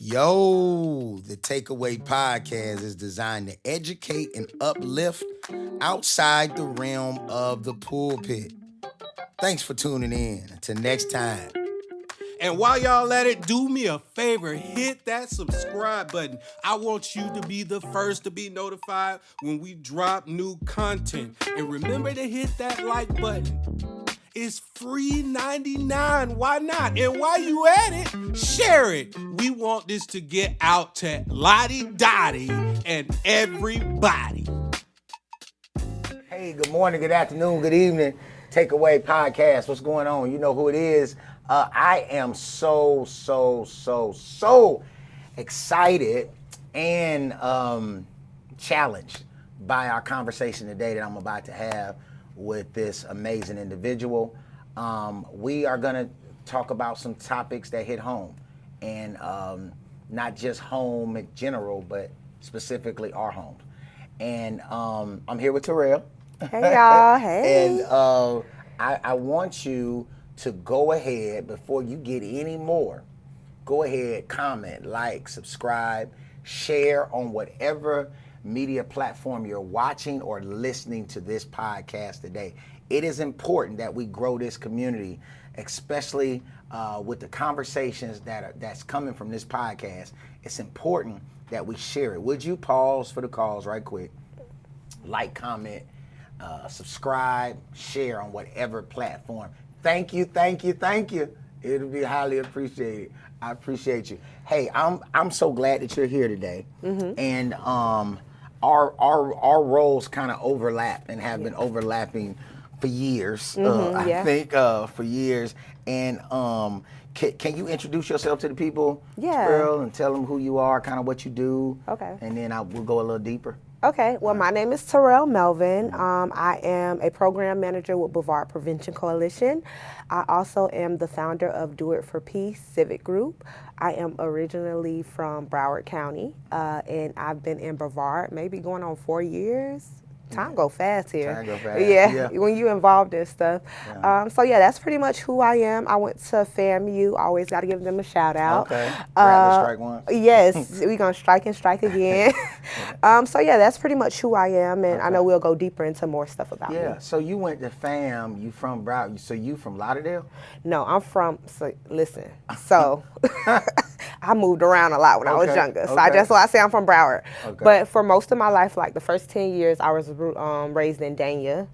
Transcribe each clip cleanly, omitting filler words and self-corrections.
Yo, the Takeaway Podcast is designed to educate and uplift outside the realm of the pulpit. Thanks for tuning in. Until next time. And while y'all at it, do me a favor, hit that subscribe button. I want you to be the first to be notified when we drop new content. And remember to hit that like button. It's free 99. Why not? And while you at it, share it. We want this to get out to Lottie Dottie and everybody. Hey, good morning, good afternoon, good evening. Takeaway Podcast. What's going on? You know who it is. I am so excited and challenged by our conversation today that I'm about to have with this amazing individual. We are going to talk about some topics that hit home, and not just home in general, but specifically our homes. And I'm here with Terrell. Hey y'all, hey. And I want you to go ahead, before you get any more, go ahead, comment, like, subscribe, share on whatever media platform you're watching or listening to this podcast today. It is important that we grow this community, especially with the conversations that's coming from this podcast. It's important that we share it. Would you pause for the calls right quick? Like, comment, subscribe, share on whatever platform. Thank you. It'll be highly appreciated. I appreciate you. Hey, I'm so glad that you're here today. Mm-hmm. And our roles kind of overlap and have been overlapping for years. I think for years. And can you introduce yourself to the people, Terrell, and tell them who you are, kind of what you do? Okay. And then we'll go a little deeper. Okay, well, my name is Terrell Melvin. I am a program manager with Brevard Prevention Coalition. I also am the founder of Do It for Peace Civic Group. I am originally from Broward County, and I've been in Brevard maybe going on 4 years. Time go fast here. Time go fast. Yeah, when you're involved in stuff. Yeah. So that's pretty much who I am. I went to FAMU. Always got to give them a shout out. Okay. Strike one. Yes, we're gonna strike and strike again. So that's pretty much who I am, and I know we'll go deeper into more stuff about me. Yeah. So you went to FAM. You from Broward. So you from Lauderdale? No, I'm from. So listen. So. I moved around a lot when I was younger, so that's why I say I'm from Broward. Okay. But for most of my life, like the first 10 years, I was raised in Dania,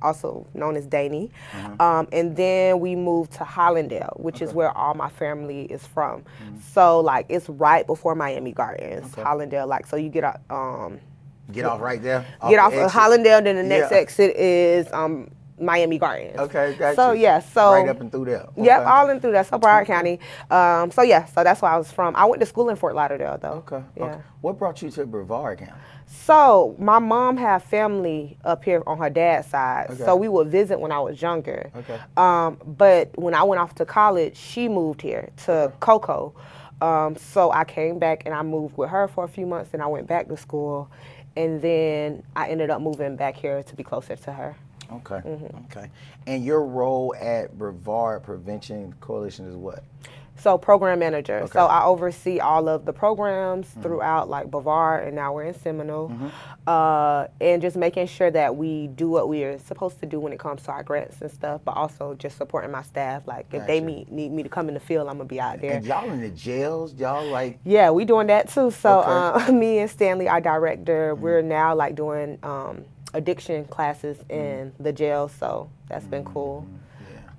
also known as Danny. Mm-hmm. And then we moved to Hollandale, which is where all my family is from. Mm-hmm. So like it's right before Miami Gardens, Hollandale. Like so you get out. Get off right there. Get off of Hollandale, then the next exit is Miami Gardens. Okay, gotcha. So right up and through there. Okay. Yep, all in through there. So Broward County. So that's where I was from. I went to school in Fort Lauderdale though. Okay. What brought you to Brevard County? So my mom had family up here on her dad's side. So we would visit when I was younger. Okay. But when I went off to college, she moved here to Cocoa. So I came back and I moved with her for a few months, and I went back to school, and then I ended up moving back here to be closer to her. Okay. Mm-hmm. Okay. And your role at Brevard Prevention Coalition is what? So program manager. Okay. So I oversee all of the programs throughout like Brevard, and now we're in Seminole, and just making sure that we do what we are supposed to do when it comes to our grants and stuff, but also just supporting my staff. Like if they need me to come in the field, I'm gonna be out there. And y'all in the jails, y'all like? Yeah, we doing that too. So me and Stanley, our director, we're now like doing addiction classes in the jail, so that's been cool.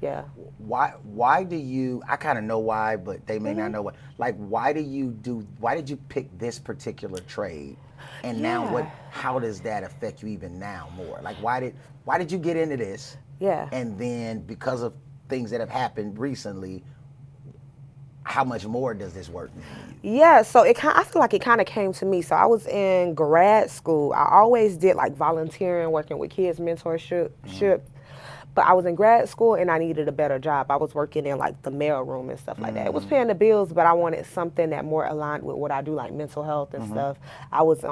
Yeah. Why do you, I kind of know why, but they may not know why. Like, why did you pick this particular trade? And now how does that affect you even now more? Like, why did you get into this? Yeah. And then because of things that have happened recently, how much more does this work mean? Yeah, so I feel like it kind of came to me. So I was in grad school. I always did like volunteering, working with kids, mentorship. But I was in grad school and I needed a better job. I was working in like the mail room and stuff like that. It was paying the bills, but I wanted something that more aligned with what I do, like mental health and stuff. I was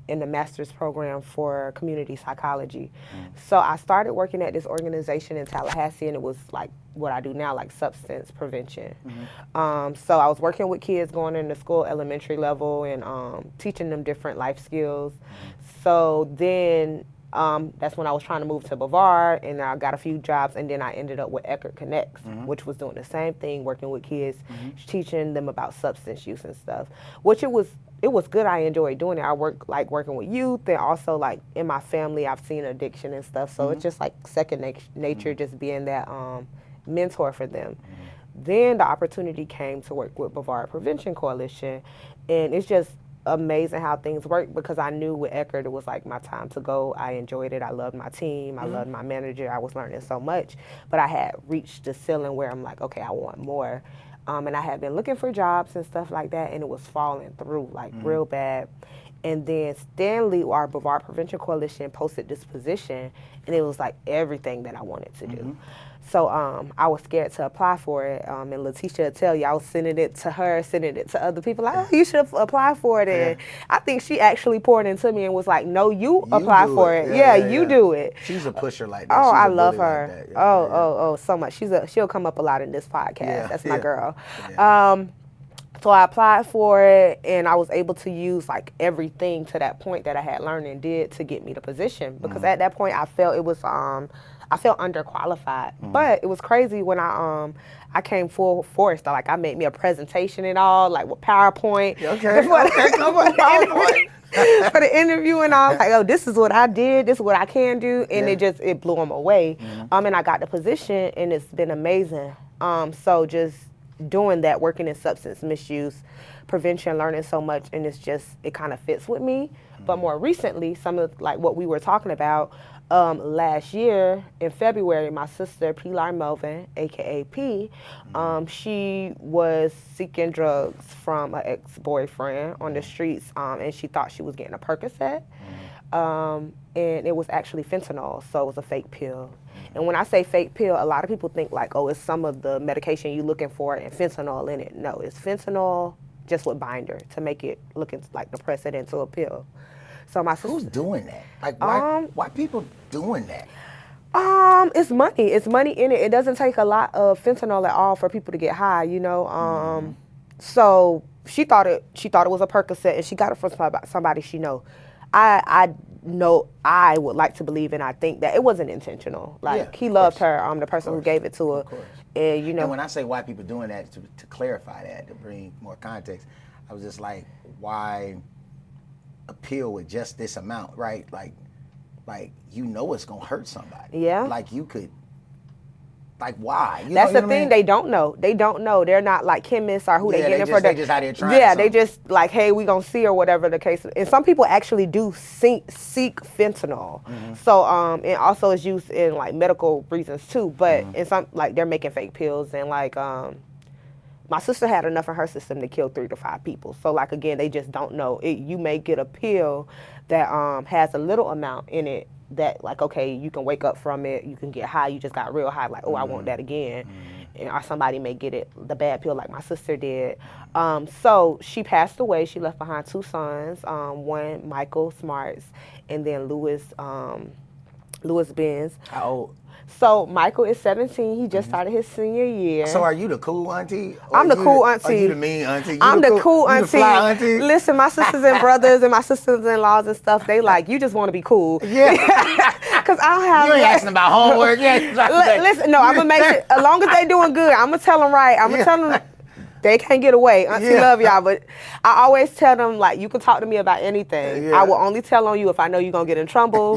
in the master's program for community psychology. So I started working at this organization in Tallahassee, and it was like what I do now, like substance prevention. So I was working with kids going into school, elementary level, and teaching them different life skills. So then that's when I was trying to move to Brevard, and I got a few jobs, and then I ended up with Eckerd Connects, which was doing the same thing, working with kids, teaching them about substance use and stuff, which it was good. I enjoyed doing it. I like working with youth, and also like in my family, I've seen addiction and stuff. So it's just like second nature, just being that mentor for them. Then the opportunity came to work with Brevard Prevention Coalition, and it's just amazing how things work, because I knew with Eckerd it was like my time to go. I enjoyed it. I loved my team. I loved my manager. I was learning so much, but I had reached the ceiling where I'm like, okay, I want more. And I had been looking for jobs and stuff like that, and it was falling through like real bad. And then Stanley, our Brevard Prevention Coalition, posted this position, and it was like everything that I wanted to do. So I was scared to apply for it, and Letitia will tell you, I was sending it to her, sending it to other people, like, oh, you should apply for it. And I think she actually poured into me and was like, no, you apply for it. You do it. She's a pusher like that. Oh, She's I a love bully her. like that. Oh, so much. She'll come up a lot in this podcast. That's my girl. Yeah. So I applied for it, and I was able to use like everything to that point that I had learned and did to get me the position. Because at that point, I felt it was I felt underqualified. But it was crazy when I came full force. Like I made me a presentation and all, like with PowerPoint. For the interview, and I was like, oh, this is what I did, this is what I can do, and it blew them away. And I got the position, and it's been amazing. So just doing that, working in substance misuse prevention, learning so much, and it kind of fits with me. But more recently, some of like what we were talking about, last year in February, my sister Pilar Melvin, aka P, she was seeking drugs from an ex-boyfriend on the streets, and she thought she was getting a Percocet, and it was actually fentanyl, so it was a fake pill. And when I say fake pill, a lot of people think like, oh, it's some of the medication you're looking for and fentanyl in it. No, it's fentanyl just with binder to make it look like the precedent to a pill. So my sister, who's doing that? Like, why people doing that? It's money. It's money in it. It doesn't take a lot of fentanyl at all for people to get high, you know. So she thought it was a Percocet, and she got it from somebody she know. I know, I would like to believe, and I think that it wasn't intentional. Like he loved her, the person who gave it to her. And you know, and when I say why people doing that, to clarify that, to bring more context, I was just like, why a pill with just this amount, right? Like you know it's gonna hurt somebody. Yeah. Like you could, like why? That's the thing. They don't know. They don't know. They're not like chemists or who they get it for. They just out here trying. Yeah, they just like, hey, we gonna see or whatever the case. And some people actually do seek fentanyl. So and also it's used in like medical reasons too. But in some, like, they're making fake pills, and like my sister had enough in her system to kill 3 to 5 people. So like again, they just don't know. You may get a pill that has a little amount in it that like, okay, you can wake up from it, you can get high, you just got real high, like, oh, I want that again. And or somebody may get it, the bad pill, like my sister did. So she passed away. She left behind 2 sons, one Michael Smarts, and then Louis Benz. How old? So Michael is 17. He just started his senior year. So are you the cool auntie? I'm the cool auntie. Are you the mean auntie? I'm the cool auntie. You the fly auntie? Listen, my sisters and brothers and my sisters-in-laws and stuff, they like, you just want to be cool. Yeah. Because I don't have... You ain't asking about homework. Listen, no, I'm going to make sure, as long as they doing good, I'm going to tell them right. I'm going to tell them... They can't get away. Auntie love y'all, but I always tell them, like, you can talk to me about anything. I will only tell on you if I know you're going to get in trouble.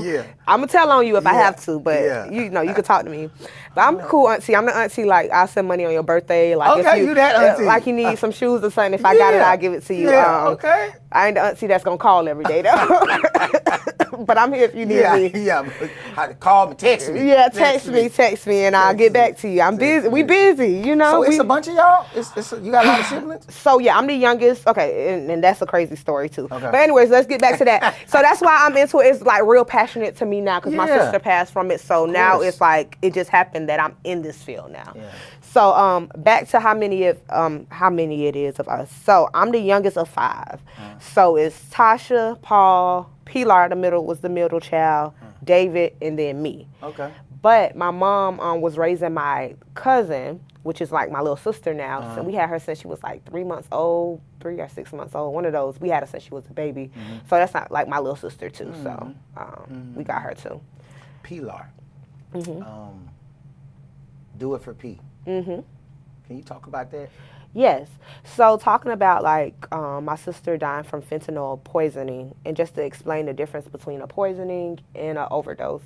I'm going to tell on you if I have to, but you know, you can talk to me. But I'm a cool auntie. I'm the auntie, like, I'll send money on your birthday. Like, okay, if you that auntie. Like, you need some shoes or something. If I got it, I'll give it to you. Okay. I ain't the auntie that's gonna call every day though. But I'm here if you need me. Yeah. Call me, text me. Yeah, text me, and I'll get back to you. I'm busy. We busy, you know. So it's a bunch of y'all. You got a lot of siblings. So yeah, I'm the youngest. Okay, and that's a crazy story too. Okay. But anyways, let's get back to that. So that's why I'm into it. It's like real passionate to me now because my sister passed from it. So now it's like it just happened that I'm in this field now. Yeah. So back to how many it is of us. So I'm the youngest of 5. So it's Tasha, Paul, Pilar, was the middle child, David, and then me. Okay. But my mom was raising my cousin, which is like my little sister now. So we had her since she was like 3 months old, 3 or 6 months old. One of those. We had her since she was a baby. So that's not like my little sister too. So we got her too. Pilar. Do it for P. Can you talk about that? Yes. So talking about like my sister dying from fentanyl poisoning, and just to explain the difference between a poisoning and an overdose.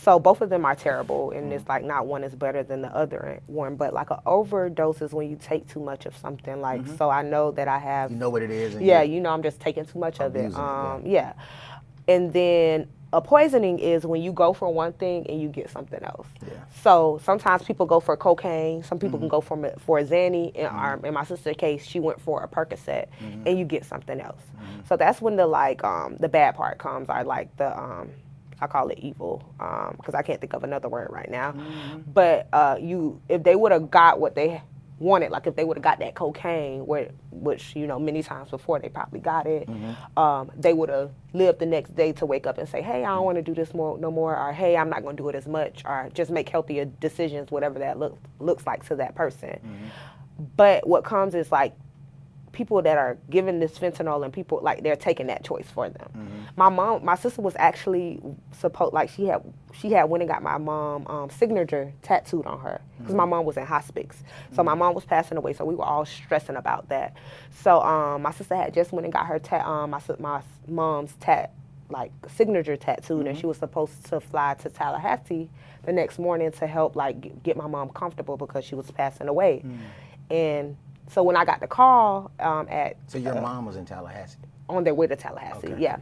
So both of them are terrible, and it's like not one is better than the other one. But like an overdose is when you take too much of something. Like so, I know that I have. You know what it is. And you know I'm just taking too much of it. Yeah. And then a poisoning is when you go for one thing and you get something else. Yeah. So sometimes people go for cocaine. Some people can go for a Xanny. In my sister's case, she went for a Percocet, and you get something else. So that's when the bad part comes. Are like the I call it evil because I can't think of another word right now. But if they would have got what they wanted, like if they would have got that cocaine, which you know many times before they probably got it, they would have lived the next day to wake up and say, hey, I don't want to do this no more, or hey, I'm not going to do it as much, or just make healthier decisions, whatever that looks like to that person. But what comes is like people that are given this fentanyl, and people like they're taking that choice for them. My sister was actually supposed, like she had went and got my mom signature tattooed on her because my mom was in hospice. So my mom was passing away, so we were all stressing about that. So my sister had just went and got her my mom's signature tattooed, and she was supposed to fly to Tallahassee the next morning to help like get my mom comfortable because she was passing away. And so when I got the call So your mom was in Tallahassee? On their way to Tallahassee, Okay. yeah.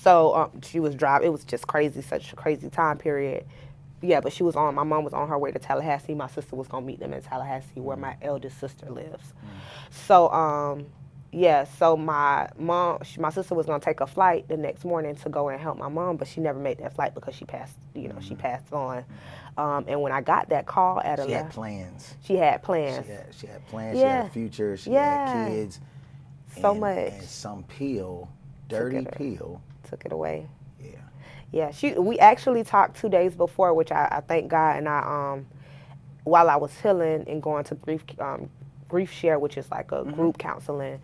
So she was driving. It was just crazy, such a crazy time period. Yeah, but my mom was on her way to Tallahassee. My sister was going to meet them in Tallahassee where my eldest sister lives. So, so my sister was going to take a flight the next morning to go and help my mom, but she never made that flight because she passed, she passed on. And when I got that call at She had plans. She had plans. She had plans. She had a future. She had kids. So much. And some dirty pill. Took it away. Yeah. Yeah. We actually talked 2 days before, which I thank God. And while I was healing and going to grief share, which is like a group counseling,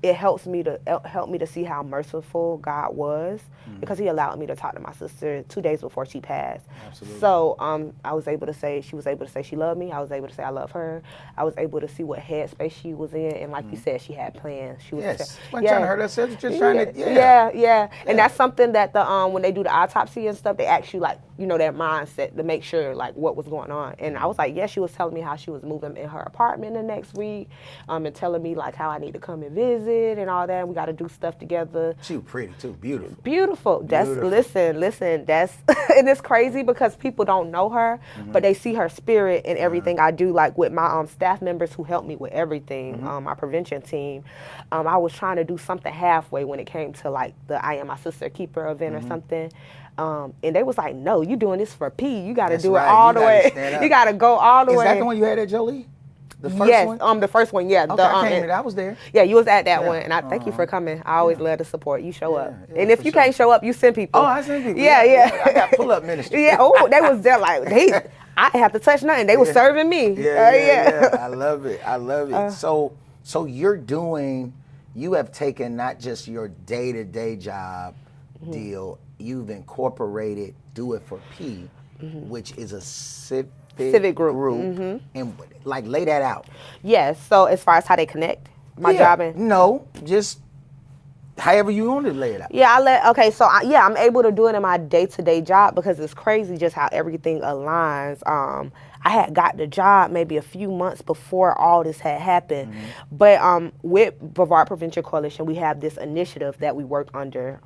it helped me to see how merciful God was because he allowed me to talk to my sister 2 days before she passed. Absolutely. So she was able to say she loved me. I was able to say I love her. I was able to see what headspace she was in, and like you said, she had plans. She was trying to hurt herself, just trying to yeah. And that's something that when they do the autopsy and stuff, they ask you like their mindset to make sure like what was going on. And I was like, she was telling me how she was moving in her apartment the next week, and telling me like how I need to come and visit and all that. And we got to do stuff together. She was pretty too, beautiful. Beautiful. That's listen. That's and it's crazy because people don't know her, but they see her spirit in everything I do. Like with my staff members who helped me with everything, my prevention team. I was trying to do something halfway when it came to like the I Am My Sister Keeper event or something. And they was like, no, you doing this for P. You got to do it all the way. You got to go all the way. Is that the one you had at Jolie? The first one? The first one, yeah. Okay, I came in, I was there. Yeah, you was at that one, and I thank you for coming. I always love to support. You show up. And if you can't show up, you send people. Oh, I send people. Yeah. I got pull-up ministry. Yeah, they was there like, I didn't have to touch nothing. They was serving me. Yeah. I love it. So you have taken not just your day-to-day job deal, you've incorporated Do It For P, which is a civic group, and like lay that out. Yes. So as far as how they connect, my job and no, just however you want to lay it out. Yeah, okay, so I'm able to do it in my day-to-day job because it's crazy just how everything aligns. I had got the job maybe a few months before all this had happened. But with Brevard Prevention Coalition, we have this initiative that we work under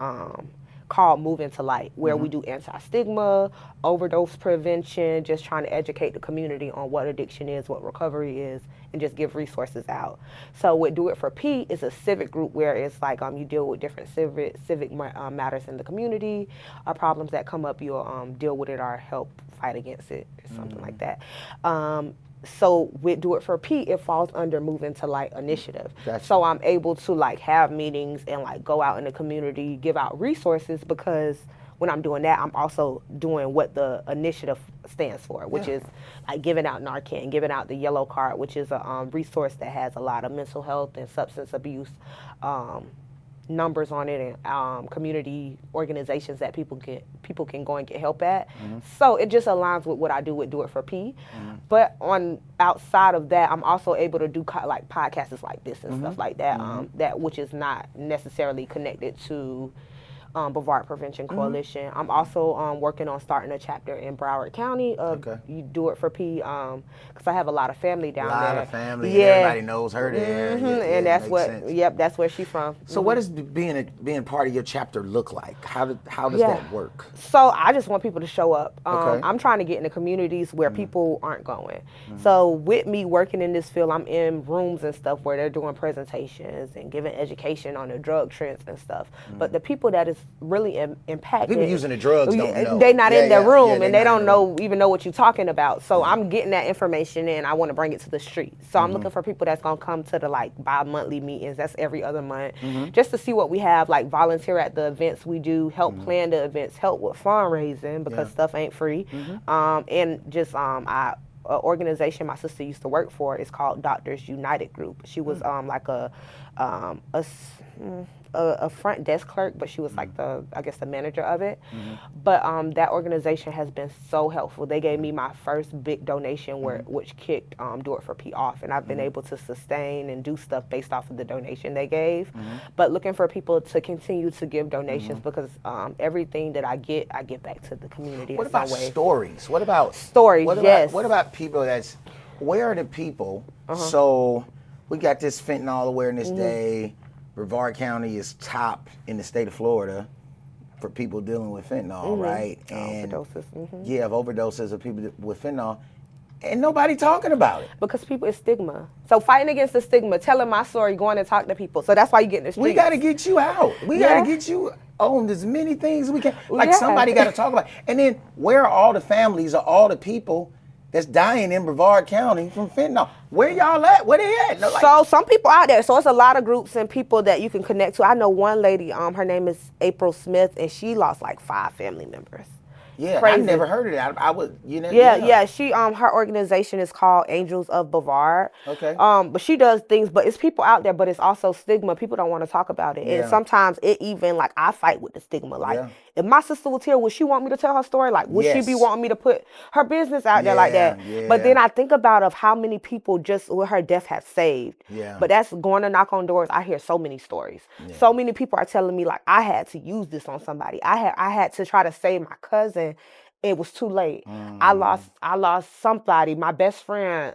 called Move Into Light, where we do anti-stigma, overdose prevention, just trying to educate the community on what addiction is, what recovery is, and just give resources out. So with Do It For P is a civic group where it's like you deal with different civic matters in the community, or problems that come up, you'll deal with it or help fight against it, or something like that. So with Do It For P, it falls under Move Into Light initiative. Gotcha. So I'm able to like have meetings and like go out in the community, give out resources, because when I'm doing that, I'm also doing what the initiative stands for, which is like giving out Narcan, giving out the yellow card, which is a resource that has a lot of mental health and substance abuse numbers on it, and community organizations that people can go and get help at. So it just aligns with what I do with Do It For P. But outside of that, I'm also able to do like podcasts like this and stuff like that, that which is not necessarily connected to Brevard Prevention Coalition. I'm also working on starting a chapter in Broward County of You Do It For P, because I have a lot of family down there. A lot of family. And everybody knows her there. And that's that's where she's from. So what does being part of your chapter look like? How does that work? So I just want people to show up. I'm trying to get in the communities where people aren't going. So with me working in this field, I'm in rooms and stuff where they're doing presentations and giving education on the drug trends and stuff. But the people that is really impacted, people using the drugs don't know. They're not in their room, and they don't even know what you're talking about. So I'm getting that information and I want to bring it to the street. So I'm looking for people that's gonna come to the like bi-monthly meetings. That's every other month, just to see what we have, like volunteer at the events we do, help plan the events, help with fundraising because stuff ain't free, and just an organization my sister used to work for is called Doctors United Group. She was like a front desk clerk, but she was like the manager of it. But that organization has been so helpful. They gave me my first big donation which kicked Do It For P off, and I've been able to sustain and do stuff based off of the donation they gave. But looking for people to continue to give donations because everything that I get back to the community. What in some about way. stories? What about stories? Yes. What about people where are the people? So we got this Fentanyl Awareness Day. Brevard County is top in the state of Florida for people dealing with fentanyl, right? And overdoses. of overdoses of people with fentanyl. And nobody talking about it. Because people, it's stigma. So fighting against the stigma, telling my story, going and talk to people. So that's why you get in the streets. We got to get you out. We got to get you on as many things as we can. Like somebody got to talk about it. And then where are all the families or all the people that's dying in Brevard County from fentanyl? Where y'all at? Where they at? No, so some people out there. So it's a lot of groups and people that you can connect to. I know one lady, her name is April Smith, and she lost like 5 family members. Yeah, Crazy. I never heard of that. I would, She, her organization is called Angels of Brevard. Okay. But she does things, but it's people out there, but it's also stigma. People don't want to talk about it. And sometimes it even, like, I fight with the stigma. Like, if my sister was here, would she want me to tell her story? Like, would she be wanting me to put her business out there like that? Yeah. But then I think about of how many people just with her death have saved. Yeah. But that's going to knock on doors. I hear so many stories. Yeah. So many people are telling me, like, I had to use this on somebody. I had to try to save my cousin. It was too late. I lost somebody. My best friend,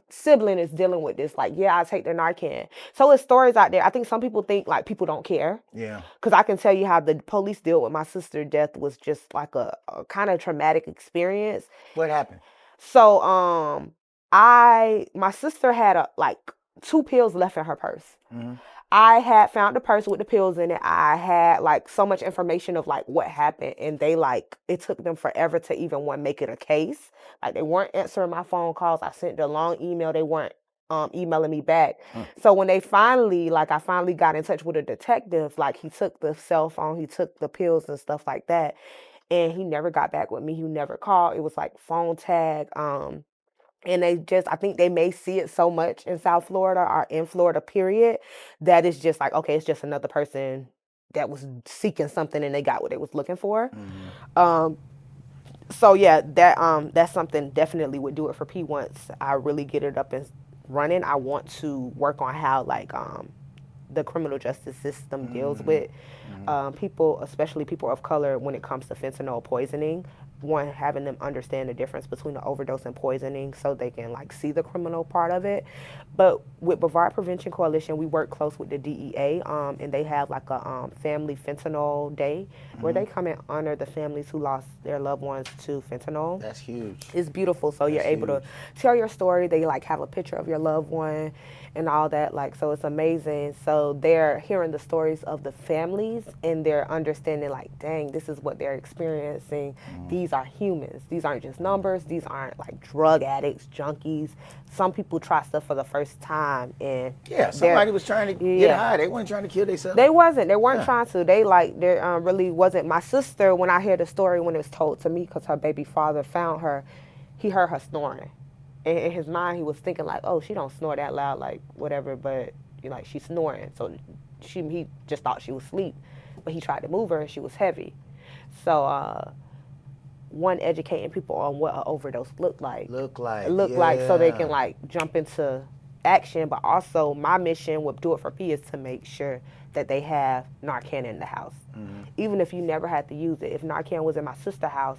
sibling is dealing with this. Like, I take the Narcan. So it's stories out there. I think some people think like people don't care. Yeah. Because I can tell you how the police deal with my sister's death was just like a kind of traumatic experience. What happened? So my sister had like 2 pills left in her purse. I had found the purse with the pills in it. I had like so much information of like what happened, and they like, it took them forever to even want to make it a case. Like they weren't answering my phone calls. I sent a long email. They weren't emailing me back. So when they finally, like I finally got in touch with a detective, like he took the cell phone, he took the pills and stuff like that. And he never got back with me. He never called. It was like phone tag. And I think they may see it so much in South Florida or in Florida, period, that it's just like, okay, it's just another person that was seeking something and they got what they was looking for. So yeah, that's something definitely would Do It For P. Once I really get it up and running, I want to work on how like the criminal justice system deals with people, especially people of color, when it comes to fentanyl poisoning. One, having them understand the difference between the overdose and poisoning so they can like see the criminal part of it. But with Brevard Prevention Coalition, we work close with the DEA, and they have like a family fentanyl day where they come and honor the families who lost their loved ones to fentanyl. That's huge. It's beautiful. So you're able to tell your story. They like have a picture of your loved one and all that. Like, so it's amazing. So they're hearing the stories of the families and they're understanding like, dang, this is what they're experiencing. These are humans. These aren't just numbers. These aren't like drug addicts, junkies. Some people try stuff for the first time and somebody was trying to get high. They weren't trying to kill themselves. They wasn't. They weren't trying to. They like, there really wasn't. My sister, when I heard the story, when it was told to me, because her baby father found her, he heard her snoring. And in his mind, he was thinking like, oh, she don't snore that loud, like whatever, but like she's snoring. So he just thought she was asleep. But he tried to move her and she was heavy. So one, educating people on what an overdose looked like so they can like jump into action. But also my mission with Do It For P is to make sure that they have Narcan in the house. Even if you never had to use it. If Narcan was in my sister's house,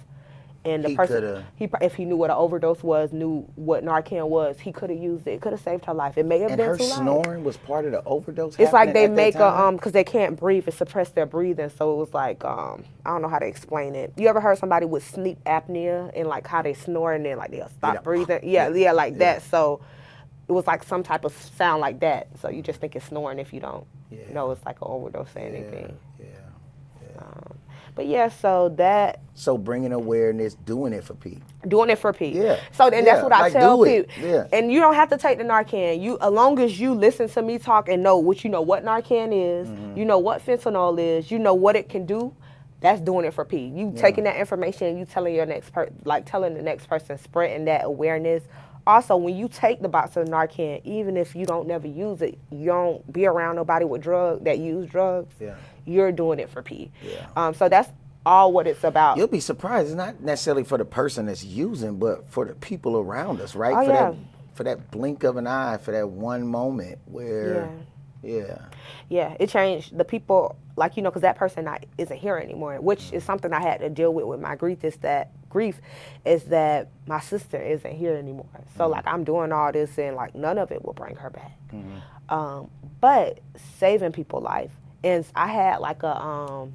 and the person, if he knew what an overdose was, knew what Narcan was, he could have used it. It could have saved her life. It may have been too loud. And her snoring was part of the overdose. It's like they make because they can't breathe, it suppressed their breathing. So it was like I don't know how to explain it. You ever heard somebody with sleep apnea and like how they snore and then like they'll stop breathing? Yeah, like that. So it was like some type of sound like that. So you just think it's snoring if you don't know it's like an overdose or anything. But yeah, so bringing awareness, doing it for people. Doing it for people. Yeah. So then that's what I tell people. Yeah. And you don't have to take the Narcan. As long as you listen to me talk and know what Narcan is, you know what fentanyl is, you know what it can do. That's doing it for people. You taking that information and you telling your telling the next person, spreading that awareness. Also, when you take the box of Narcan, even if you don't never use it, you don't be around nobody with that use drugs. Yeah. You're doing it for P. Yeah. So that's all what it's about. You'll be surprised. It's not necessarily for the person that's using, but for the people around us, right? For that blink of an eye, for that one moment where, Yeah, it changed the people, because that person isn't here anymore, which is something I had to deal with my grief is that my sister isn't here anymore. So, I'm doing all this and, none of it will bring her back. But saving people's life. And I had, a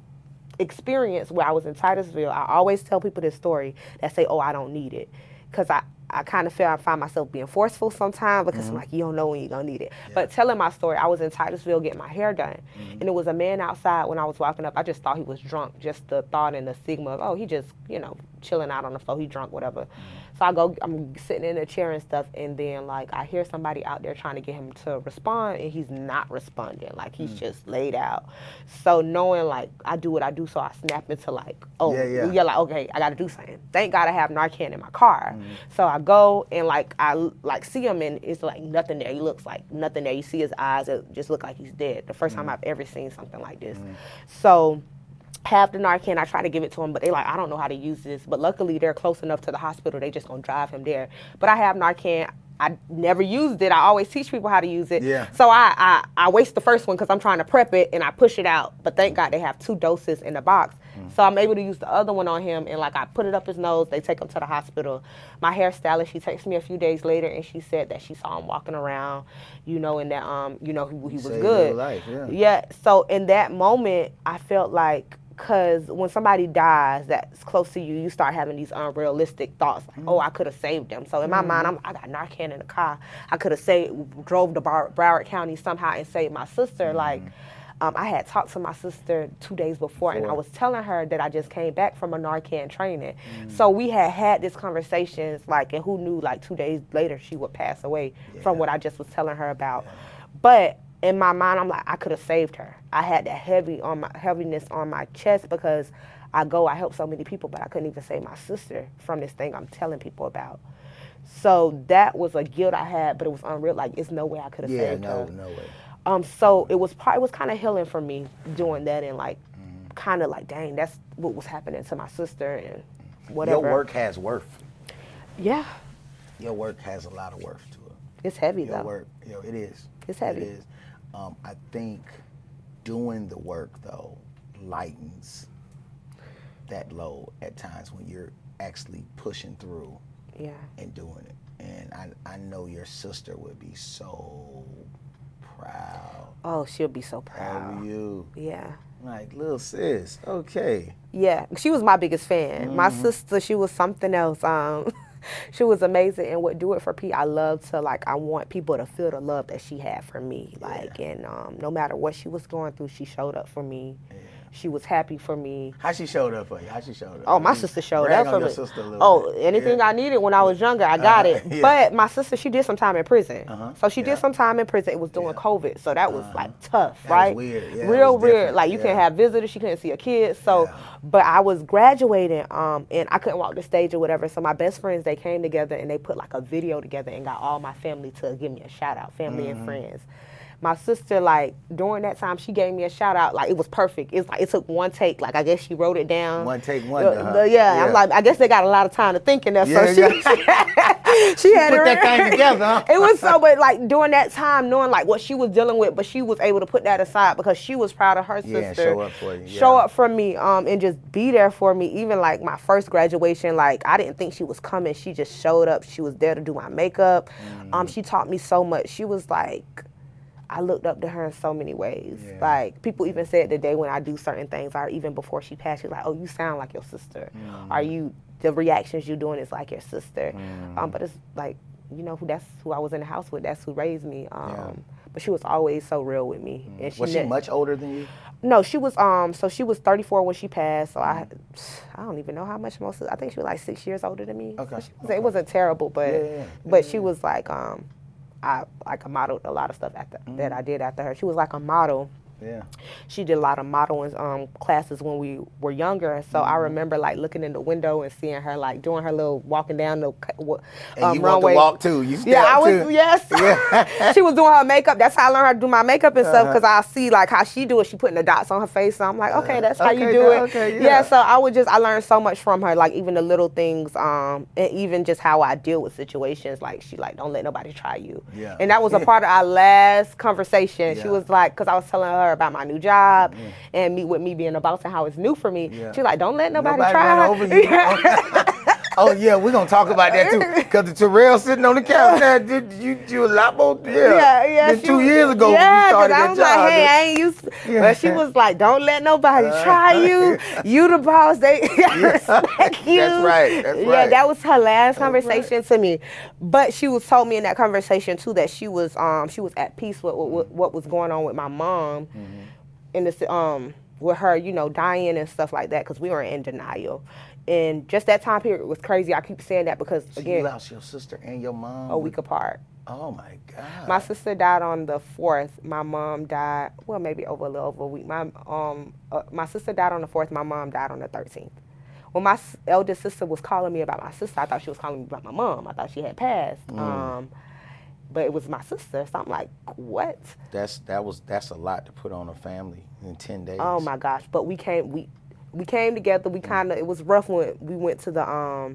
experience where I was in Titusville. I always tell people this story that say, oh, I don't need it. Because I kind of feel I find myself being forceful sometimes because I'm like, you don't know when you're going to need it. Yeah. But telling my story, I was in Titusville getting my hair done. And it was a man outside when I was walking up. I just thought he was drunk. Just the thought and the stigma of, oh, he just, chilling out on the floor. He drunk, whatever. So I'm sitting in a chair and stuff. And then, I hear somebody out there trying to get him to respond. And he's not responding. He's just laid out. So knowing, I do what I do. So I snap into, okay, I got to do something. Thank God I have Narcan in my car. So I go and I see him and it's nothing there. He looks like nothing there. You see his eyes, it just look like he's dead. The first time I've ever seen something like this. So have the Narcan, I try to give it to him, but they I don't know how to use this. But luckily they're close enough to the hospital, they just gonna drive him there. But I have Narcan. I never used it. I always teach people how to use it. Yeah. So I waste the first one because I'm trying to prep it and I push it out. But thank God they have 2 doses in the box. So I'm able to use the other one on him and I put it up his nose. They take him to the hospital. My hairstylist, she texted me a few days later and she said that she saw him walking around, and that he was good. Life, yeah. So in that moment, I felt because when somebody dies that's close to you, you start having these unrealistic thoughts. Oh, I could have saved them. So in my mind, I got Narcan in the car. I could have drove to Broward County somehow and saved my sister. I had talked to my sister 2 days before, and I was telling her that I just came back from a Narcan training. So we had this conversations, and who knew 2 days later she would pass away from what I just was telling her about. But in my mind, I'm I could have saved her. I had that heaviness on my chest because I help so many people, but I couldn't even save my sister from this thing I'm telling people about. So that was a guilt I had, but it was unreal. It's no way I could have saved her. No way. So it was kind of healing for me doing that and kind of dang, that's what was happening to my sister and whatever. Your work has worth. Yeah. Your work has a lot of worth to it. It's heavy Your though. Work, it is. It's heavy. It is. I think doing the work though lightens that load at times when you're actually pushing through and doing it. And I know your sister would be so proud. Oh, she'll be so proud Of you. Yeah. Like, little sis, okay. Yeah, she was my biggest fan. My sister, she was something else. She was amazing, and would do it for P. I love to, like, I want people to feel the love that she had for me. Like, and no matter what she was going through, she showed up for me. She was happy for me. How she showed up for you? How she showed up? Oh, my sister showed up for me. Sister a little bit. Anything I needed when I was younger, I got it. Yeah. But my sister, she did some time in prison. So she did some time in prison. It was during COVID, so that was like tough, That right? was weird. Yeah, real it was weird. different. Like you couldn't have visitors, she couldn't see a kid. So, but I was graduating, and I couldn't walk the stage or whatever. So my best friends, they came together and they put like a video together and got all my family to give me a shout out, family and friends. My sister, like, during that time, she gave me a shout out. Like, it was perfect. It's like, it took one take. Like, I guess she wrote it down. One take wonder, huh? Yeah, I'm like, I guess they got a lot of time to think in there. So she had put that thing together, huh? It was so, but like, during that time, knowing like what she was dealing with, but she was able to put that aside because she was proud of her sister. Yeah, show up for you. Show up for me, and just be there for me. Even like my first graduation, like, I didn't think she was coming. She just showed up. She was there to do my makeup. She taught me so much. She was like, I looked up to her in so many ways. Yeah. Like, people even said the day when I do certain things, or even before she passed, she's like, oh, you sound like your sister. Are you, the reactions you're doing is like your sister. But it's like, you know, that's who I was in the house with. That's who raised me. But she was always so real with me. And Was she much older than you? No, she was, so she was 34 when she passed. So I don't even know how much most of, I think she was like 6 years older than me. Okay. So it wasn't terrible, but she was like, I modeled a lot of stuff that I did after her. She was like a model. Yeah. She did a lot of modeling classes when we were younger. So I remember like looking in the window and seeing her like doing her little walking down the And you runway. want to walk too. You Yeah, I was. too. Yes. Yeah. She was doing her makeup. That's how I learned how to do my makeup and stuff. Because I see like how she do it. She putting the dots on her face. So I'm like, okay, that's how you do it. Okay, yeah. So I learned so much from her. Like even the little things, and even just how I deal with situations. Like she like, don't let nobody try you. Yeah. And that was a part of our last conversation. Yeah. She was like, because I was telling her about my new job and me being a boss and how it's new for me. Yeah. She was like, don't let nobody Run try. over you. Oh yeah, we're gonna talk about that too. Because the Terrell sitting on the couch now, you a lot more than 2 years ago when you started I that was job. like, hey, I ain't used to. But she was like, don't let nobody try you. You the boss, they respect you. That's right. Yeah, that was her last conversation to me. But she was told me in that conversation too that she was at peace with what was going on with my mom. In this with her, you know, dying and stuff like that, because we were in denial. And just that time period was crazy. I keep saying that because, So again, you lost your sister and your mom a week apart. Oh my God. My sister died on the 4th. My mom died, well, maybe a little over a week. My sister died on the 4th. My mom died on the 13th. When my eldest sister was calling me about my sister, I thought she was calling me about my mom. I thought she had passed. But it was my sister, so I'm like, what? That's a lot to put on a family in 10 days. Oh my gosh! But we came together. We kind of, it was rough when we went to the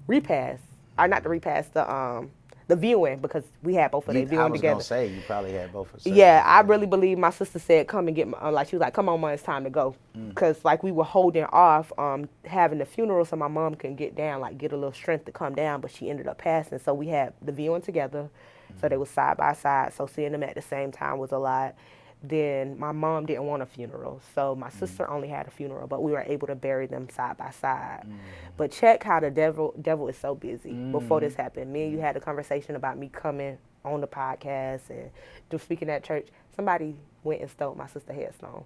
repast, or not the repast, the viewing, because we had both of their viewing together. I was gonna say you probably had both of them. Yeah, I really believe my sister said, "Come and get my," like she was like, "Come on, Mom, it's time to go," because like we were holding off having the funeral so my mom can get down, like get a little strength to come down, but she ended up passing. So we had the viewing together. So they were side by side. So seeing them at the same time was a lot. Then my mom didn't want a funeral. So my sister only had a funeral, but we were able to bury them side by side. But check how the devil is so busy. Before this happened, me and you had a conversation about me coming on the podcast and just speaking at church. Somebody went and stole my sister's headstone.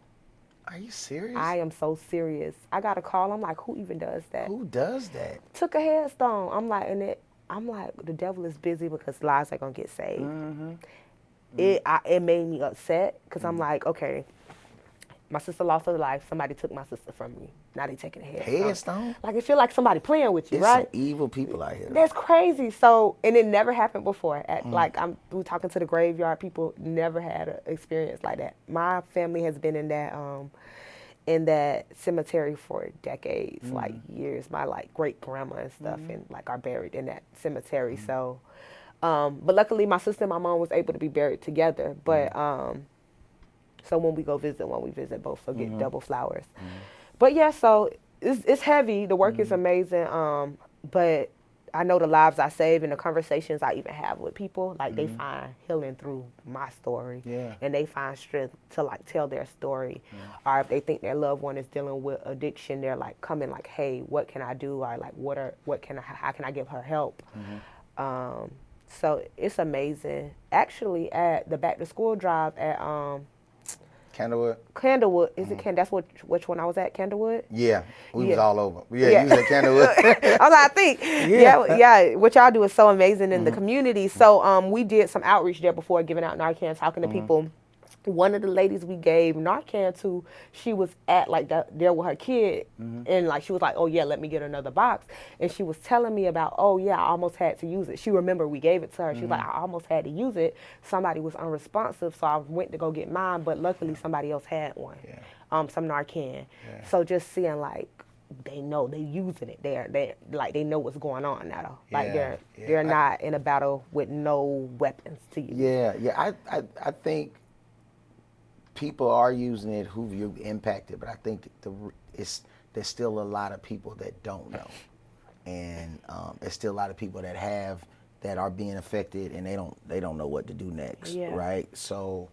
Are you serious? I am so serious. I got a call. I'm like, who even does that? Who does that? Took a headstone. I'm like, the devil is busy because lives are gonna get saved. It made me upset because I'm like, okay, my sister lost her life. Somebody took my sister from me. Now they taking a headstone. Like it feel like somebody playing with you, It's right? some evil people out here. That's crazy. So, and it never happened before. We talking to the graveyard people. Never had an experience like that. My family has been in that cemetery for decades, like years. My like great grandma and stuff, and like are buried in that cemetery. So, but luckily my sister and my mom was able to be buried together. But So when we visit both, so get double flowers. But yeah, so it's heavy. The work is amazing. But I know the lives I save and the conversations I even have with people, like they find healing through my story. Yeah. And they find strength to like tell their story. Or if they think their loved one is dealing with addiction, they're like coming like, hey, what can I do? Or like, how can I give her help? So it's amazing. Actually, at the back to school drive at Candlewood, is it that's which one I was at, Candlewood? Yeah, we was Yeah. all over. Yeah, you was at Candlewood. I think. Yeah. What y'all do is so amazing in the community. So we did some outreach there before giving out Narcan, talking to people. One of the ladies we gave Narcan to, she was at like there with her kid, and like she was like, oh yeah, let me get another box, and she was telling me about, oh yeah, I almost had to use it. She remembered we gave it to her. She was like, I almost had to use it. Somebody was unresponsive, so I went to go get mine, but luckily somebody else had one, some Narcan. So just seeing like they know they using it. They know what's going on now. Like they're not in a battle with no weapons to use. Yeah. I think people are using it who you've impacted, but I think there's still a lot of people that don't know, and there's still a lot of people that are being affected, and they don't know what to do next, right? So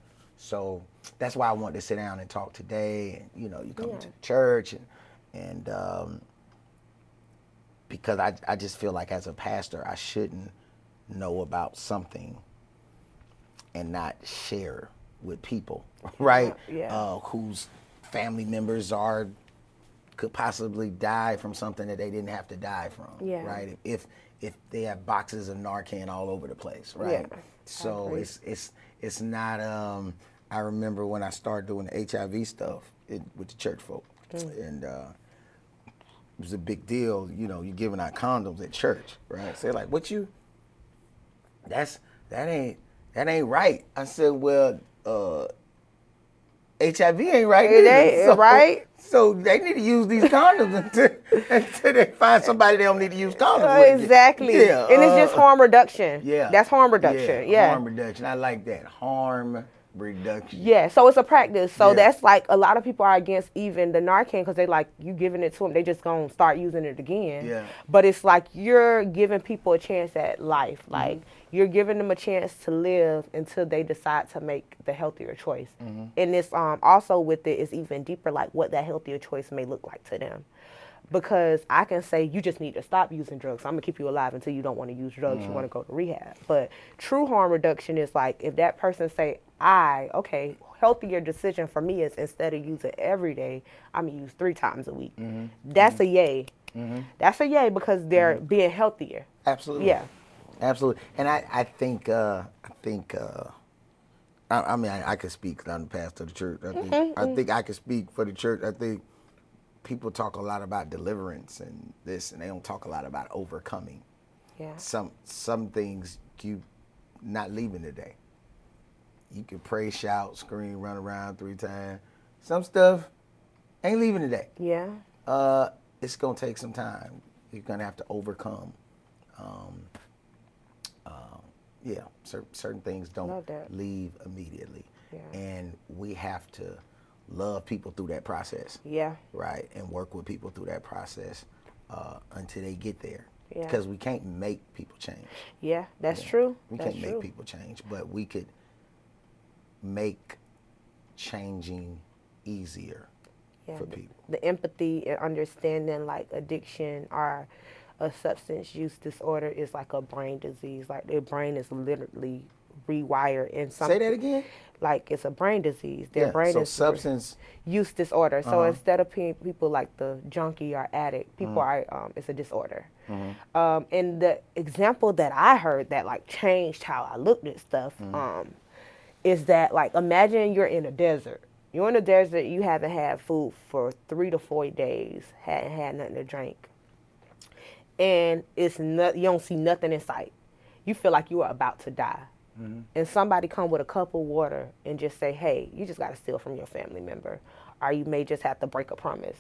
that's why I wanted to sit down and talk today, and you come to church, and because I just feel like as a pastor I shouldn't know about something and not share with people, right? Whose family members could possibly die from something that they didn't have to die from, right? If they have boxes of Narcan all over the place, right? So it's not. I remember when I started doing the HIV stuff with the church folk, and it was a big deal. You're giving out condoms at church, right? So they're like, what you? That ain't right. I said, well. HIV ain't right. It ain't right. So they need to use these condoms until they find somebody they don't need to use condoms with. Exactly. Yeah, and it's just harm reduction. Yeah. That's harm reduction. Yeah. Harm reduction. I like that. Harm reduction. Yeah, so it's a practice. So that's like a lot of people are against even the Narcan because they like you giving it to them, they just gonna start using it again. Yeah. But it's like you're giving people a chance at life. Like you're giving them a chance to live until they decide to make the healthier choice. And it's also with it is even deeper, like what that healthier choice may look like to them. Because I can say you just need to stop using drugs. I'm gonna keep you alive until you don't want to use drugs. You want to go to rehab. But true harm reduction is like if that person say, healthier decision for me is instead of using every day, I'm gonna use 3 times a week. That's a yay. That's a yay because they're being healthier. Absolutely. Yeah. Absolutely. And I think I could speak because I'm the pastor of the church. I think I could speak for the church. I think people talk a lot about deliverance and this, and they don't talk a lot about overcoming. Yeah. Some things you not leaving today. You can pray, shout, scream, run around 3 times. Some stuff ain't leaving today. Yeah. It's gonna take some time. You're gonna have to overcome. Certain things don't leave immediately, and we have to love people through that process. Yeah. Right, and work with people through that process until they get there. Because we can't make people change. Yeah, that's true. We can't make people change, but we could make changing easier for people. The empathy and understanding like addiction or a substance use disorder is like a brain disease. Like their brain is literally rewired in something. Say that again? Like it's a brain disease. Their brain is substance use disorder. So instead of people like the junkie or addict, people are it's a disorder. And the example that I heard that like changed how I looked at stuff is that like imagine you're in a desert. You're in a desert, you haven't had food for 3 to 4 days, hadn't had nothing to drink. And it's you don't see nothing in sight. You feel like you are about to die. And somebody come with a cup of water and just say, hey, you just got to steal from your family member. Or you may just have to break a promise.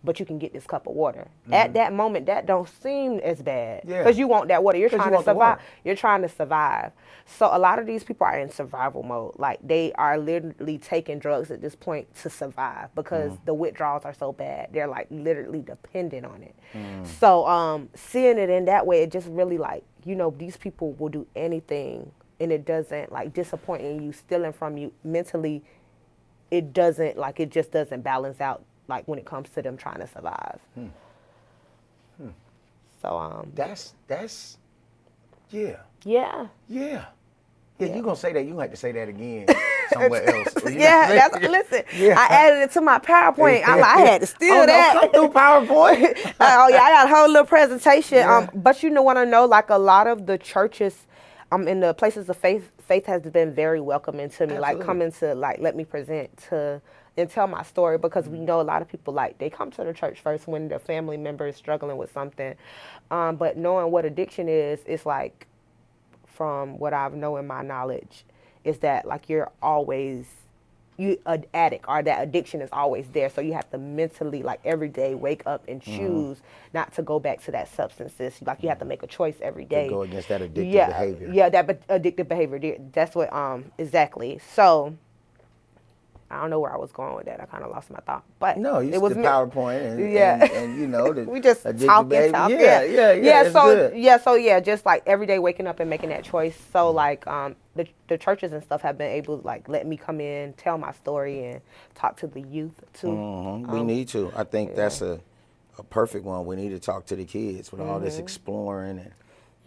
but you can get this cup of water. At that moment, that don't seem as bad Yeah. because you want that water. You're 'Cause trying you to want the survive. water. You're trying to survive. So a lot of these people are in survival mode. Like they are literally taking drugs at this point to survive because the withdrawals are so bad. They're like literally dependent on it. So seeing it in that way, it just really like, you know, these people will do anything and it doesn't like disappointing you, stealing from you mentally. It doesn't like, it just doesn't balance out like when it comes to them trying to survive. So That's yeah. yeah. Yeah. Yeah, you gonna say that, you gonna have to say that again somewhere else. Yeah, listen. Yeah. I added it to my PowerPoint. I had to steal that. No, come through PowerPoint. Oh yeah, I got a whole little presentation. Yeah. But you know what I know? Like a lot of the churches, in the places of faith has been very welcoming to me. Like Absolutely. coming to like let me present to and tell my story because we know a lot of people like they come to the church first when their family member is struggling with something. But knowing what addiction is, it's like from what I know in my knowledge, is that like you're always an addict or that addiction is always there. So you have to mentally like every day wake up and choose not to go back to that substances. Like you have to make a choice every day. Go against that addictive Yeah, behavior. yeah, that addictive behavior. That's what exactly. So I don't know where I was going with that. I kind of lost my thought. But No, you it was the PowerPoint and, Yeah. and you know the we just addictive talking. behavior. Yeah. It's good. So just like every day waking up and making that choice. So like the churches and stuff have been able to like let me come in, tell my story, and talk to the youth too. We need to. I think that's a perfect one. We need to talk to the kids with all this exploring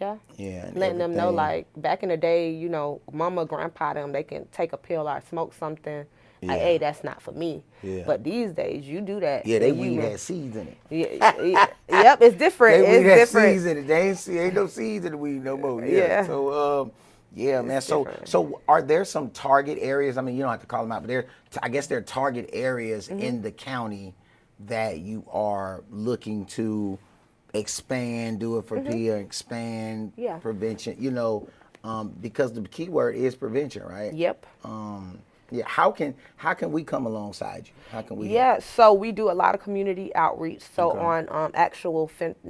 and and letting them know everything. like back in the day, you know, mama, grandpa, them they can take a pill or smoke something. Like, Yeah. hey, that's not for me. Yeah. But these days, you do that. Yeah, they and weed you, had seeds in it. Yep, it's different. They weed It's had different. seeds in it. They ain't no seeds in the weed no more. Yeah. So yeah, man. different. So are there some target areas? I mean, you don't have to call them out, but I guess there are target areas in the county that you are looking to expand, do it for peer, expand Yeah. prevention. You know, because the key word is prevention, right? Yep. Yeah. How can we come alongside you? How can we? Yeah, so we do a lot of community outreach. So Okay. on actual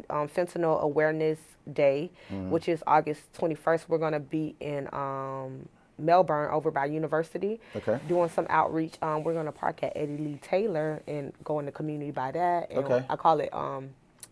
Fentanyl Awareness Day, which is August 21st, we're going to be in Melbourne over by University Okay. doing some outreach. We're going to park at Eddie Lee Taylor and go in the community by that. And Okay. I call it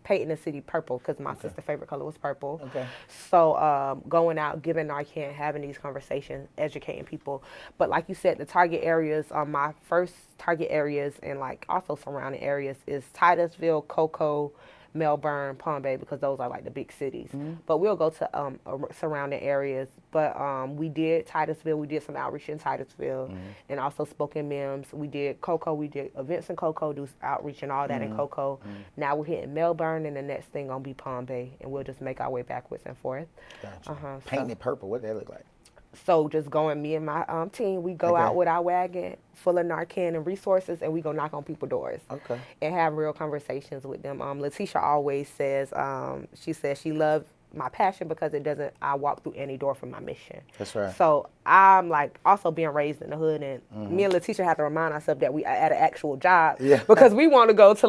painting the city purple because my sister's favorite color was purple. Okay. So going out, giving Narcan, having these conversations, educating people. But like you said, the target areas, my first target areas and like also surrounding areas is Titusville, Cocoa, Melbourne, Palm Bay, because those are like the big cities. But we'll go to surrounding areas. But we did Titusville. We did some outreach in Titusville, and also Spoken Mims. We did Cocoa. We did events in Cocoa, do outreach and all that in Cocoa. Now we're hitting Melbourne, and the next thing gonna be Palm Bay, and we'll just make our way backwards and forth. Gotcha. Painting it purple. What that look like? So just going, me and my team, we go out with our wagon full of Narcan and resources, and we go knock on people's doors. Okay. And have real conversations with them. Letitia always says, she says she loves my passion because I walk through any door for my mission. That's right. So I'm like also being raised in the hood, and me and Letitia have to remind ourselves that we are at an actual job because we want to go to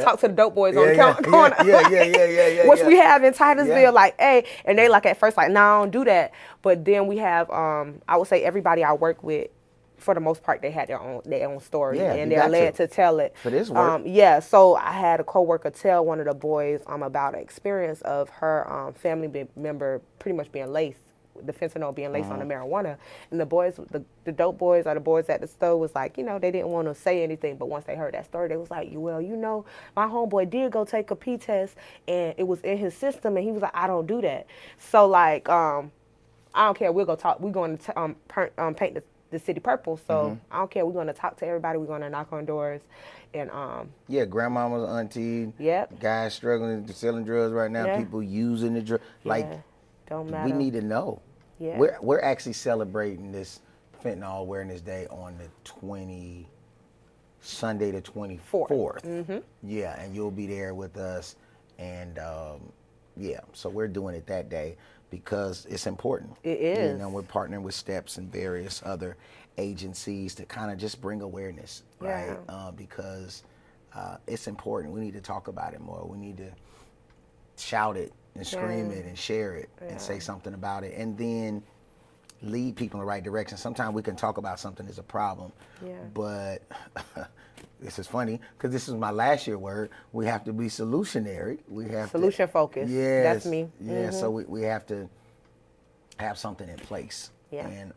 talk to the dope boys on the corner. Yeah. Which we have in Titusville, Yeah. like, hey, and they like at first like, no, I don't do that. But then we have, I would say everybody I work with, for the most part, they had their own story, Yeah, and you they're got led to. to tell it. For this work. So I had a coworker tell one of the boys about an experience of her family member pretty much being laced, the fentanyl being laced on the marijuana, and the boys, the dope boys or the boys at the store was like, you know, they didn't want to say anything, but once they heard that story, they was like, well, you know, my homeboy did go take a P test, and it was in his system, and he was like, I don't do that. So like, I don't care. We'll go talk. We're going to paint the city purple. So I don't care. We're going to talk to everybody. We're going to knock on doors, and Yeah, grandmama's, auntie. Yep. Guys struggling to selling drugs right now. Yeah. People using the drug. Like, don't matter. we need to know. Yeah. We're actually celebrating this Fentanyl Awareness Day on the Sunday the 24th. Yeah, and you'll be there with us, and so we're doing it that day because it's important. It is. You know, we're partnering with STEPS and various other agencies to kind of just bring awareness, right? Because it's important. We need to talk about it more. We need to shout it and scream it and share it and say something about it, and then lead people in the right direction. Sometimes we can talk about something as a problem, but this is funny because this is my last year word. We have to be solutionary. We have solution focused. Yes, that's me. Yeah, so we have to have something in place. Yeah. And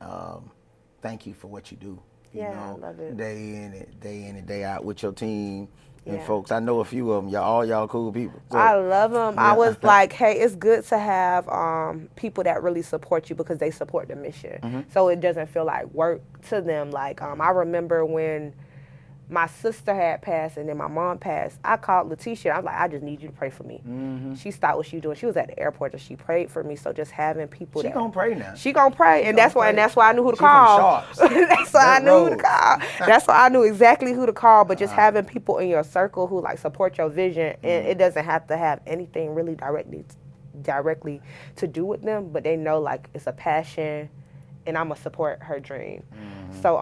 thank you for what you do. You I love it. Day in and day out with your team. And folks, I know a few of them. Y'all cool people. So, I love them. yeah. I was like, hey, it's good to have people that really support you because they support the mission. So it doesn't feel like work to them. Like I remember when my sister had passed and then my mom passed, I called Letitia. I was like, I just need you to pray for me. She stopped what she was doing. She was at the airport and she prayed for me. So just having people She gonna pray now. She gonna pray, and that's why I knew who to She from call. Sharps. That's why I That knew who to road. call. That's why I knew exactly who to call. But just having people in your circle who like support your vision, and it doesn't have to have anything really directly to do with them, but they know like it's a passion, and I'm gonna support her dream. So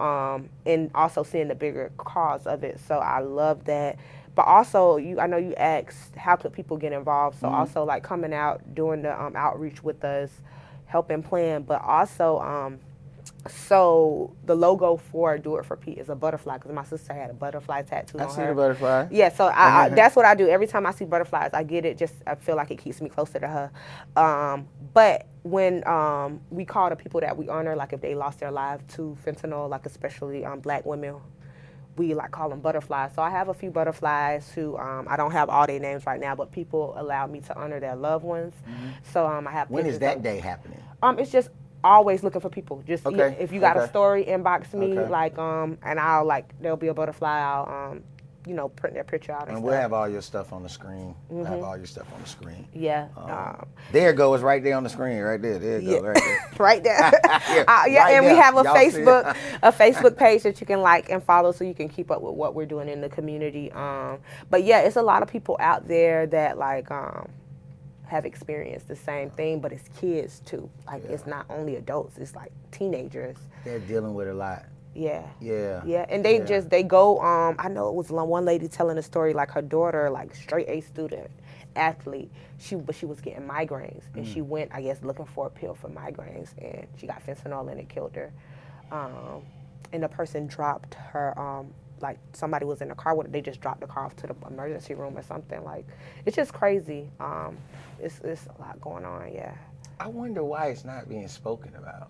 and also seeing the bigger cause of it. So I love that. But also, I know you asked how could people get involved. So also like coming out, doing the outreach with us, helping plan, but also so the logo for Do It For Pete is a butterfly because my sister had a butterfly tattoo on her. I see the butterfly. Yeah, so I that's what I do. Every time I see butterflies, I get it. Just I feel like it keeps me closer to her. But when we call the people that we honor, like if they lost their lives to fentanyl, like especially Black women, we like call them butterflies. So I have a few butterflies who I don't have all their names right now, but people allow me to honor their loved ones. So I have. When is that day happening? It's just always looking for people. Just if you got a Okay. story, inbox me, Okay. like and I'll like there'll be a butterfly. I'll print their picture out and And stuff. we'll have all your stuff on the screen. We'll have all your stuff on the screen. Yeah. There it goes, right there on the screen, right there. There it goes, right there. Right there. Right and we there. have a Y'all see it? Facebook page that you can like and follow so you can keep up with what we're doing in the community. But yeah, it's a lot of people out there that like have experienced the same thing, but it's kids too. Like it's not only adults, it's like teenagers. They're dealing with a lot. Yeah. Yeah. Yeah, and they go, I know it was one lady telling a story, like her daughter, like straight A student, athlete, she was getting migraines, and she went, I guess, looking for a pill for migraines, and she got fentanyl and it killed her. And the person dropped her, like somebody was in the car with her, they just dropped the car off to the emergency room or something. Like, it's just crazy. It's a lot going on, yeah. I wonder why it's not being spoken about.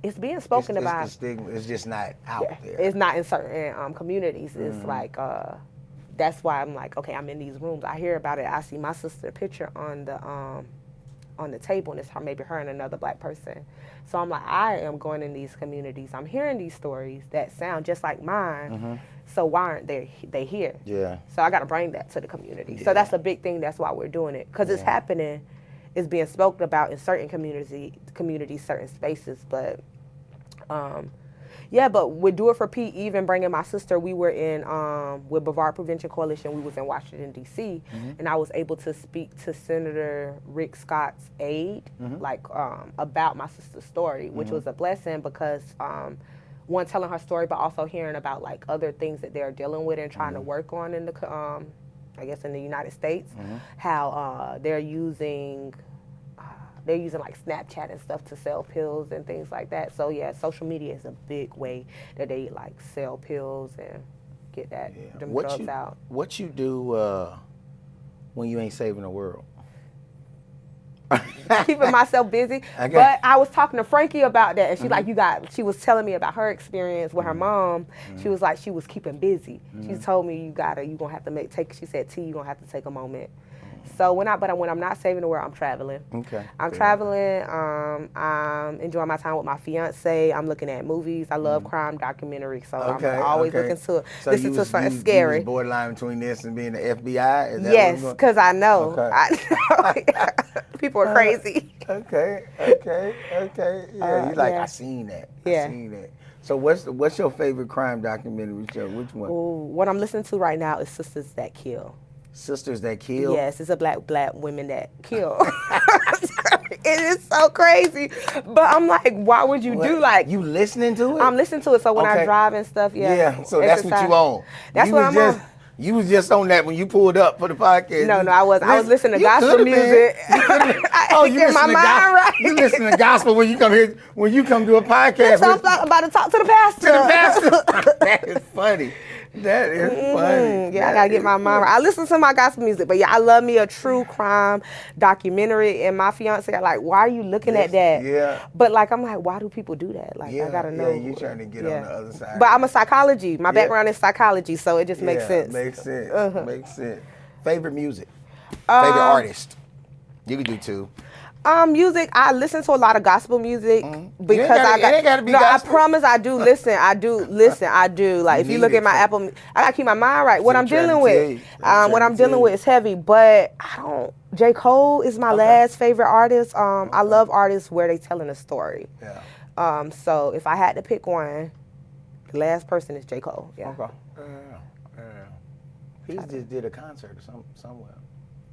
It's being spoken about. It's the stigma. It's just not out there. It's not in certain communities. It's like, that's why I'm like, okay, I'm in these rooms. I hear about it. I see my sister's picture on the table, and it's maybe her and another Black person. So I'm like, I am going in these communities. I'm hearing these stories that sound just like mine. So why aren't they here? Yeah. So I got to bring that to the community. So that's a big thing. That's why we're doing it, because it's happening. It's being spoken about in certain communities, certain spaces. But but with Do It For Pete, even bringing my sister, we were in with Brevard Prevention Coalition. We was in Washington D.C. And I was able to speak to Senator Rick Scott's aide, about my sister's story, which was a blessing because. One, telling her story, but also hearing about like other things that they're dealing with and trying to work on in the, I guess in the United States, how they're using like Snapchat and stuff to sell pills and things like that. So yeah, social media is a big way that they like sell pills and get them drugs out. What you do when you ain't saving the world? Keeping myself busy. Okay. But I was talking to Frankie about that, and she's like, she was telling me about her experience with her mom. She was like, she was keeping busy. She told me you gonna have to she said, T, you gonna have to take a moment. So when I'm not saving the world, I'm traveling. Okay. I'm traveling. I'm enjoying my time with my fiance. I'm looking at movies. I love crime documentaries, so I'm always looking to listen to something scary. You was borderline between this and being the FBI? Is that Yes, because I know. Okay. I know. People are crazy. Okay. Yeah, you like, yeah. I seen that. Yeah. I seen that. So what's your favorite crime documentary show? Which one? Ooh, what I'm listening to right now is Sisters That Kill. Sisters That Kill? Yes, it's a black women that kill. It is so crazy. But I'm like, why would you do like... You listening to it? I'm listening to it, so when I Okay. drive and stuff, Yeah, so that's what you on. That's You what was I'm just, on. You was just on that when you pulled up for the podcast. No, I was. I was listening to gospel music. Oh, you get my mind right. You listen to gospel when you come here, when you come to a podcast. So I'm about to talk to the pastor. That is funny. That is funny. Yeah, I gotta get my mind right. I listen to my gospel music, but yeah, I love me a true crime documentary. And my fiance are like, "Why are you looking at that?" Yeah. But like, I'm like, why do people do that? Like, I gotta know. Yeah, you trying to get on the other side. But I'm a psychology. My background is psychology, so it just makes sense. Makes sense. Makes sense. Favorite music. Favorite artist. You can do two. Music. I listen to a lot of gospel music because it ain't gotta be no, gospel. I promise I do listen. I do. Like if you look at my Apple, I gotta keep my mind right. What I'm dealing with, what I'm dealing with is heavy. But I don't. J. Cole is my last favorite artist. I love artists where they telling a story. Yeah. So if I had to pick one, the last person is J. Cole. Yeah. Okay. He just did a concert or somewhere.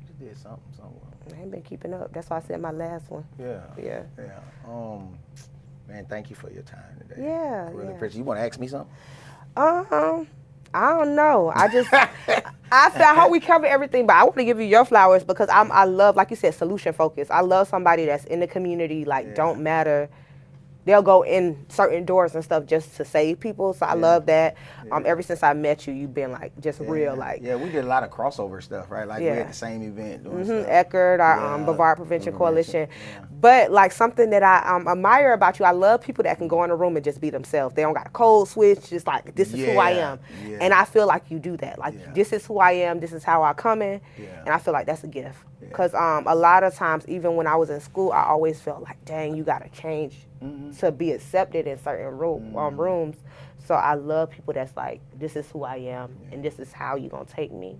He did something somewhere. I ain't been keeping up. That's why I said my last one. Yeah. Man, thank you for your time today. Yeah. Really appreciate. You want to ask me something? I don't know. I hope we cover everything, but I want to give you your flowers because I love, like you said, solution focused. I love somebody that's in the community, like don't matter. They'll go in certain doors and stuff just to save people. So I love that. Ever since I met you, you've been like just real, like. Yeah, we did a lot of crossover stuff, right? Like we had the same event doing stuff. Eckerd, our Brevard Prevention Coalition. But like something that I admire about you, I love people that can go in a room and just be themselves. They don't got a code switch. Just like, this is who I am. And I feel like you do that. Like, this is who I am. This is how I come in. And I feel like that's a gift. Because a lot of times, even when I was in school, I always felt like, dang, you got to change to be accepted in certain rooms. So I love people that's like, this is who I am, and this is how you going to take me.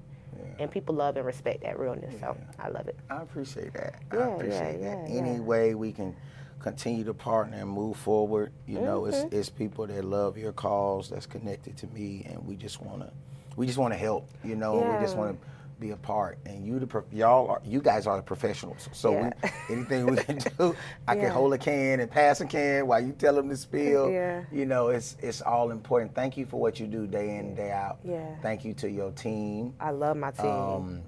And people love and respect that realness, so I love it. I appreciate that. I appreciate that. Any way we can continue to partner and move forward, you know, it's people that love your cause, that's connected to me, and we just want to help, you know, we just want to be a part. And you guys are the professionals, so anything we can do, I can hold a can and pass a can while you tell them to spill. You know, it's all important. Thank you for what you do day in and day out. Thank you to your team. I love my team.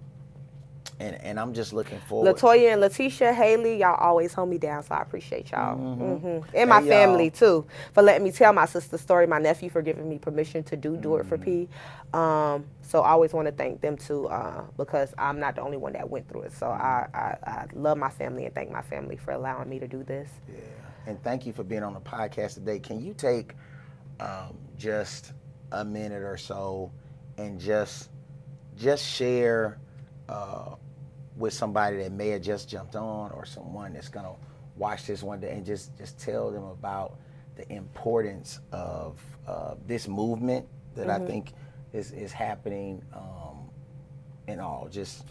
And I'm just looking forward. Latoya and Letitia, Haley, y'all always hold me down, so I appreciate y'all. And my family, too, for letting me tell my sister's story, my nephew for giving me permission to do it for P. So I always want to thank them, too, because I'm not the only one that went through it. So I love my family and thank my family for allowing me to do this. And thank you for being on the podcast today. Can you take just a minute or so and just share with somebody that may have just jumped on, or someone that's gonna watch this one day, and just tell them about the importance of this movement that I think is happening and all. Just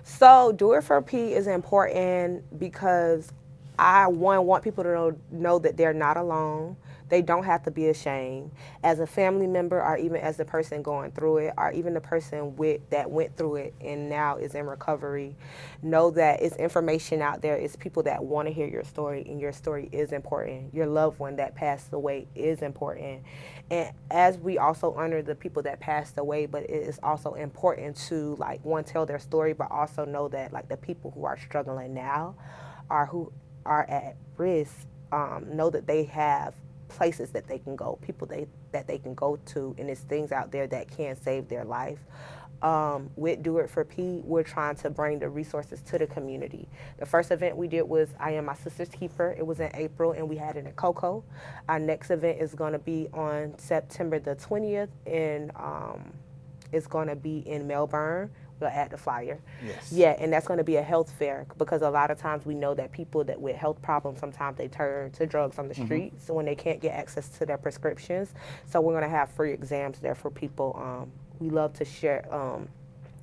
So Do It For P is important because I want people to know that they're not alone. They don't have to be ashamed. As a family member, or even as the person going through it, or even the person that went through it and now is in recovery, know that it's information out there. It's people that want to hear your story, and your story is important. Your loved one that passed away is important. And as we also honor the people that passed away, but it is also important to, like, one, tell their story, but also know that, like, the people who are struggling now, or who are at risk, know that they have places that they can go, people that they can go to, and there's things out there that can save their life. With Do It For P, we're trying to bring the resources to the community. The first event we did was I Am My Sister's Keeper. It was in April, and we had it in Cocoa. Our next event is going to be on September the 20th, and it's going to be in Melbourne. We'll add the flyer. And that's going to be a health fair, because a lot of times we know that people that with health problems, sometimes they turn to drugs on the streets when they can't get access to their prescriptions. So we're going to have free exams there for people. We love to share.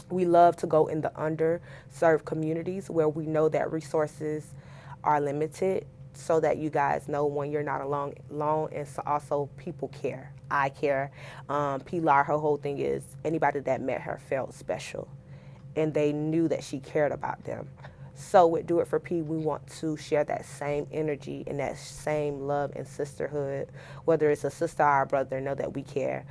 We love to go in the underserved communities where we know that resources are limited, so that you guys know when you're not alone, and so also people care. I care. Pilar, her whole thing is anybody that met her felt special, and they knew that she cared about them. So with Do It For P, we want to share that same energy and that same love and sisterhood. Whether it's a sister or a brother, know that we care.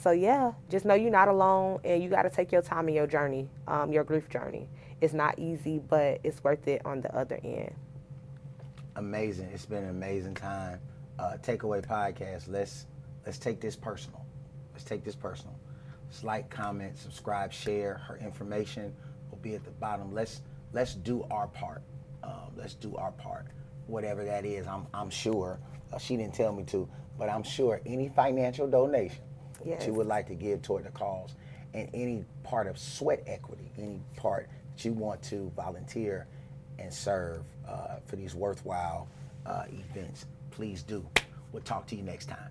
So yeah, just know you're not alone, and you got to take your time in your journey, your grief journey. It's not easy, but it's worth it on the other end. Amazing. It's been an amazing time. Takeaway podcast. Let's take this personal. Let's take this personal. Let's like, comment, subscribe, share. Her information will be at the bottom. Let's do our part. Let's do our part. Whatever that is, I'm sure. She didn't tell me to, but I'm sure any financial donation that you would like to give toward the cause, and any part of sweat equity, any part that you want to volunteer and serve for these worthwhile events, please do. We'll talk to you next time.